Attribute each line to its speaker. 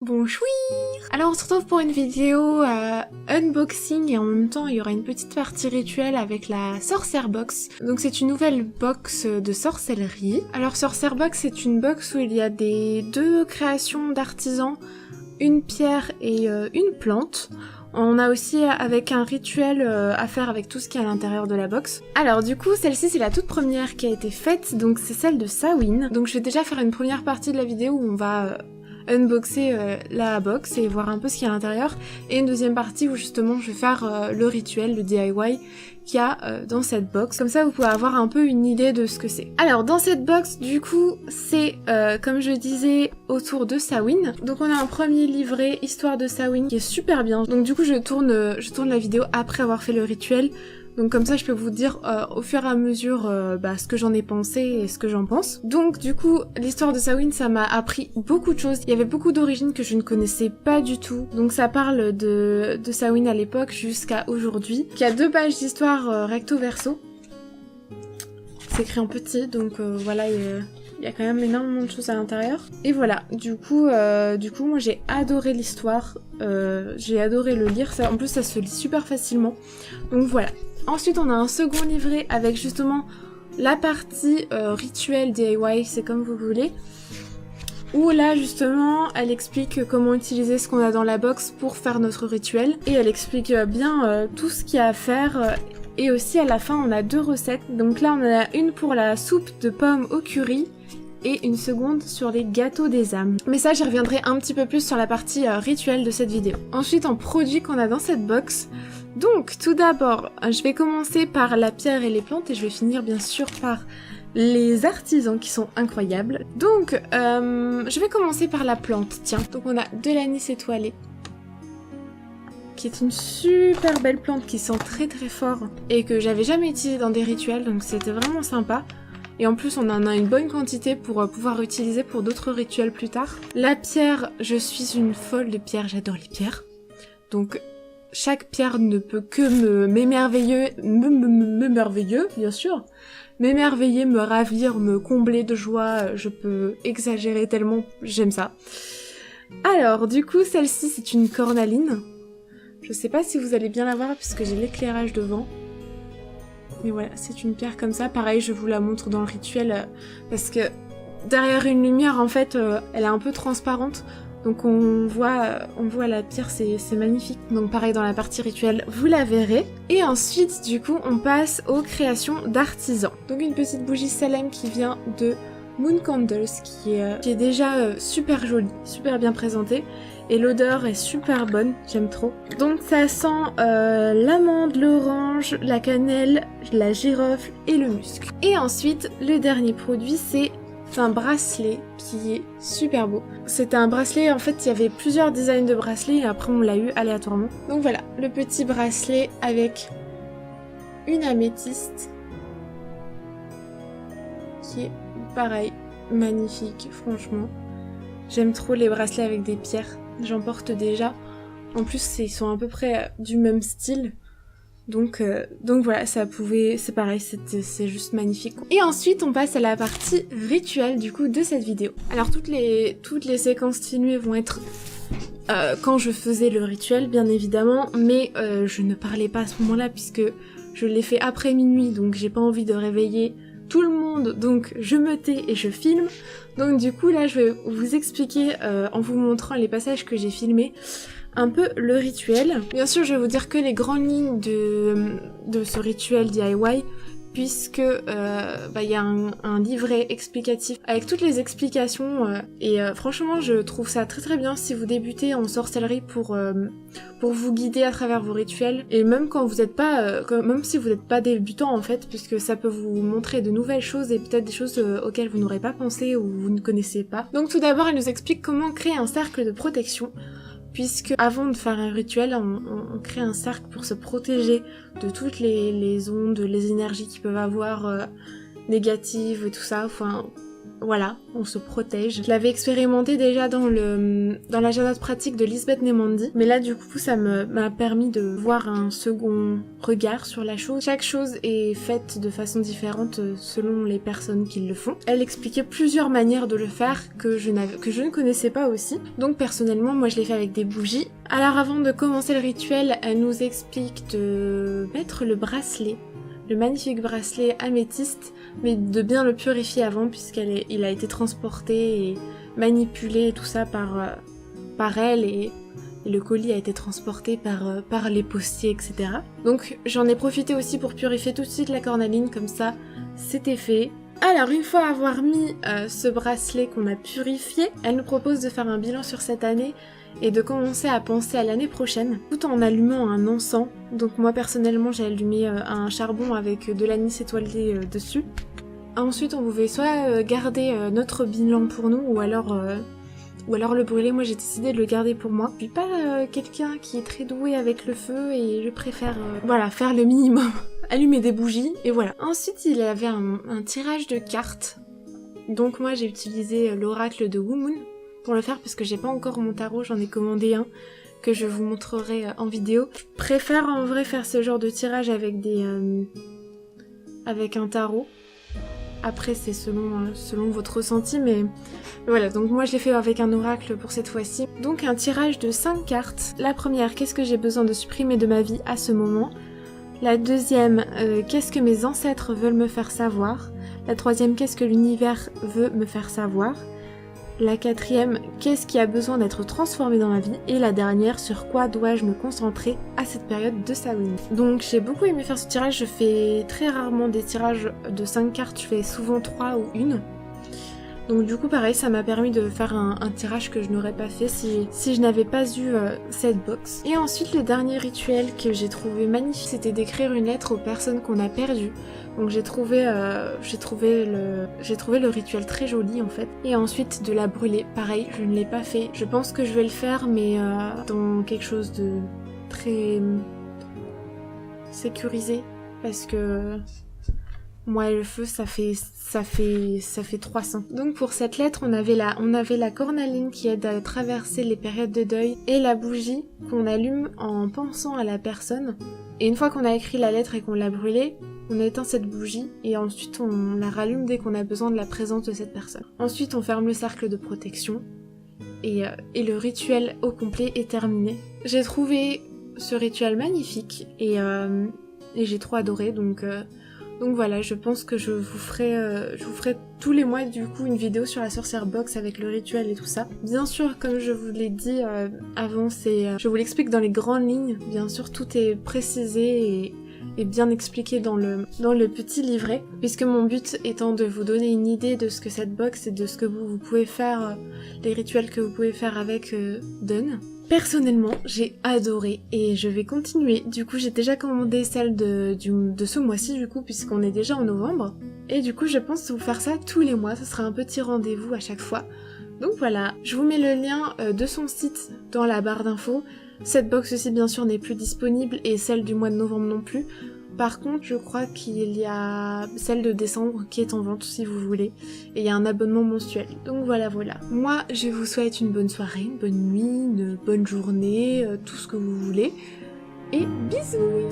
Speaker 1: Bonjour! Alors on se retrouve pour une vidéo unboxing et en même temps il y aura une petite partie rituelle avec la Sorcerer Box. Donc c'est une nouvelle box de sorcellerie. Alors Sorcerer Box c'est une box où il y a deux créations d'artisans, une pierre et une plante. On a aussi avec un rituel à faire avec tout ce qui est à l'intérieur de la box. Alors du coup celle-ci c'est la toute première qui a été faite, donc c'est celle de Samhain. Donc je vais déjà faire une première partie de la vidéo où on va unboxer la box et voir un peu ce qu'il y a à l'intérieur, et une deuxième partie où justement je vais faire le rituel, le DIY qu'il y a dans cette box. Comme ça vous pouvez avoir un peu une idée de ce que c'est. Alors dans cette box du coup c'est comme je disais autour de Samhain. Donc on a un premier livret histoire de Samhain qui est super bien. Donc du coup je tourne la vidéo après avoir fait le rituel. Donc comme ça je peux vous dire au fur et à mesure ce que j'en ai pensé et ce que j'en pense. Donc du coup l'histoire de Samhain ça m'a appris beaucoup de choses. Il y avait beaucoup d'origines que je ne connaissais pas du tout. Donc ça parle de Samhain à l'époque jusqu'à aujourd'hui. Il y a 2 pages d'histoire recto verso. C'est écrit en petit donc voilà il y a quand même énormément de choses à l'intérieur. Et voilà, du coup moi j'ai adoré l'histoire, j'ai adoré le lire, en plus ça se lit super facilement. Donc voilà. Ensuite on a un second livret avec justement la partie rituel DIY, c'est comme vous voulez. Où là justement elle explique comment utiliser ce qu'on a dans la box pour faire notre rituel. Et elle explique bien tout ce qu'il y a à faire. Et aussi à la fin on a 2 recettes. Donc là on en a une pour la soupe de pommes au curry et une seconde sur les gâteaux des âmes. Mais ça j'y reviendrai un petit peu plus sur la partie rituelle de cette vidéo. Ensuite en produits qu'on a dans cette box. Donc tout d'abord je vais commencer par la pierre et les plantes et je vais finir bien sûr par les artisans qui sont incroyables. Donc je vais commencer par la plante, tiens. Donc on a de l'anis étoilé, qui est une super belle plante qui sent très très fort et que j'avais jamais utilisée dans des rituels, donc c'était vraiment sympa. Et en plus on en a une bonne quantité pour pouvoir utiliser pour d'autres rituels plus tard. La pierre, je suis une folle de pierre, j'adore les pierres. Donc chaque pierre ne peut que m'émerveiller, bien sûr, m'émerveiller, me ravir, me combler de joie, je peux exagérer tellement, j'aime ça. Alors du coup celle-ci c'est une cornaline. Je sais pas si vous allez bien la voir puisque j'ai l'éclairage devant. Mais voilà, c'est une pierre comme ça. Pareil, je vous la montre dans le rituel parce que derrière une lumière, en fait, elle est un peu transparente. Donc on voit la pierre, c'est magnifique. Donc pareil, dans la partie rituelle, vous la verrez. Et ensuite, du coup, on passe aux créations d'artisans. Donc une petite bougie Salem qui vient de Moon Candles, qui est déjà super jolie, super bien présentée. Et l'odeur est super bonne, j'aime trop. Donc ça sent l'amande, l'orange, la cannelle, la girofle et le musc. Et ensuite, le dernier produit, c'est un bracelet qui est super beau. C'était un bracelet, en fait, il y avait plusieurs designs de bracelets et après on l'a eu aléatoirement. Donc voilà, le petit bracelet avec une améthyste qui est pareil, magnifique, franchement. J'aime trop les bracelets avec des pierres. J'en porte déjà. En plus, ils sont à peu près du même style. Donc voilà, c'est pareil, c'est juste magnifique. Et ensuite, on passe à la partie rituelle du coup de cette vidéo. Alors toutes les séquences filmées vont être quand je faisais le rituel, bien évidemment, mais je ne parlais pas à ce moment-là puisque je l'ai fait après minuit, donc j'ai pas envie de réveiller tout le monde, donc je me tais et je filme. Donc du coup là je vais vous expliquer en vous montrant les passages que j'ai filmés un peu le rituel. Bien sûr je vais vous dire que les grandes lignes de ce rituel DIY puisque y a un livret explicatif avec toutes les explications et franchement je trouve ça très très bien si vous débutez en sorcellerie pour vous guider à travers vos rituels et même quand vous n'êtes pas même si vous n'êtes pas débutant en fait, puisque ça peut vous montrer de nouvelles choses et peut-être des choses auxquelles vous n'aurez pas pensé ou vous ne connaissez pas. Donc tout d'abord elle nous explique comment créer un cercle de protection, puisque avant de faire un rituel, on crée un cercle pour se protéger de toutes les ondes, les énergies qui peuvent avoir négatives et tout ça. Enfin, voilà, on se protège. Je l'avais expérimenté déjà dans l'agenda de pratique de Lisbeth Nemandi, mais là du coup ça m'a permis de voir un second regard sur la chose. Chaque chose est faite de façon différente selon les personnes qui le font. Elle expliquait plusieurs manières de le faire que je ne connaissais pas aussi. Donc personnellement, moi je l'ai fait avec des bougies. Alors avant de commencer le rituel, elle nous explique de mettre le bracelet, le magnifique bracelet améthyste, mais de bien le purifier avant puisqu'il a été transporté et manipulé et tout ça par elle et le colis a été transporté par les postiers, etc. Donc j'en ai profité aussi pour purifier tout de suite la cornaline, comme ça c'était fait. Alors une fois avoir mis ce bracelet qu'on a purifié, elle nous propose de faire un bilan sur cette année et de commencer à penser à l'année prochaine, tout en allumant un encens. Donc moi personnellement j'ai allumé un charbon avec de l'anis étoilé dessus. Ensuite on pouvait soit garder notre bilan pour nous ou alors le brûler. Moi j'ai décidé de le garder pour moi. Je suis pas quelqu'un qui est très doué avec le feu et je préfère faire le minimum. Allumer des bougies et voilà. Ensuite il y avait un tirage de cartes. Donc moi j'ai utilisé l'oracle de Wu Moon pour le faire parce que j'ai pas encore mon tarot, j'en ai commandé un que je vous montrerai en vidéo. Je préfère en vrai faire ce genre de tirage avec avec un tarot. Après c'est selon votre ressenti, mais voilà, donc moi je l'ai fait avec un oracle pour cette fois-ci. Donc un tirage de 5 cartes. La première, qu'est-ce que j'ai besoin de supprimer de ma vie à ce moment? La deuxième, qu'est-ce que mes ancêtres veulent me faire savoir? La troisième, qu'est-ce que l'univers veut me faire savoir? La quatrième, qu'est-ce qui a besoin d'être transformé dans ma vie? Et la dernière, sur quoi dois-je me concentrer à cette période de Samhain? Donc j'ai beaucoup aimé faire ce tirage, je fais très rarement des tirages de 5 cartes, je fais souvent 3 ou 1. Donc du coup pareil, ça m'a permis de faire un tirage que je n'aurais pas fait si je n'avais pas eu cette box. Et ensuite le dernier rituel que j'ai trouvé magnifique, c'était d'écrire une lettre aux personnes qu'on a perdues. Donc j'ai trouvé le rituel très joli en fait. Et ensuite de la brûler, pareil, je ne l'ai pas fait. Je pense que je vais le faire mais dans quelque chose de très sécurisé parce que moi le feu ça fait 300. Donc pour cette lettre on avait la cornaline qui aide à traverser les périodes de deuil et la bougie qu'on allume en pensant à la personne. Et une fois qu'on a écrit la lettre et qu'on l'a brûlée, on éteint cette bougie et ensuite on la rallume dès qu'on a besoin de la présence de cette personne. Ensuite on ferme le cercle de protection et le rituel au complet est terminé. J'ai trouvé ce rituel magnifique et j'ai trop adoré donc voilà, je pense que je vous ferai tous les mois du coup une vidéo sur la sorcière box avec le rituel et tout ça. Bien sûr, comme je vous l'ai dit avant, je vous l'explique dans les grandes lignes. Bien sûr, tout est précisé et bien expliqué dans le petit livret, puisque mon but étant de vous donner une idée de ce que cette box et de ce que vous pouvez faire, les rituels que vous pouvez faire avec donne. Personnellement, j'ai adoré et je vais continuer. Du coup, j'ai déjà commandé celle de ce mois-ci du coup, puisqu'on est déjà en novembre. Et du coup, je pense vous faire ça tous les mois. Ce sera un petit rendez-vous à chaque fois. Donc voilà, je vous mets le lien de son site dans la barre d'infos. Cette box aussi, bien sûr, n'est plus disponible et celle du mois de novembre non plus. Par contre, je crois qu'il y a celle de décembre qui est en vente si vous voulez. Et il y a un abonnement mensuel. Donc voilà. Moi, je vous souhaite une bonne soirée, une bonne nuit, une bonne journée, tout ce que vous voulez. Et bisous!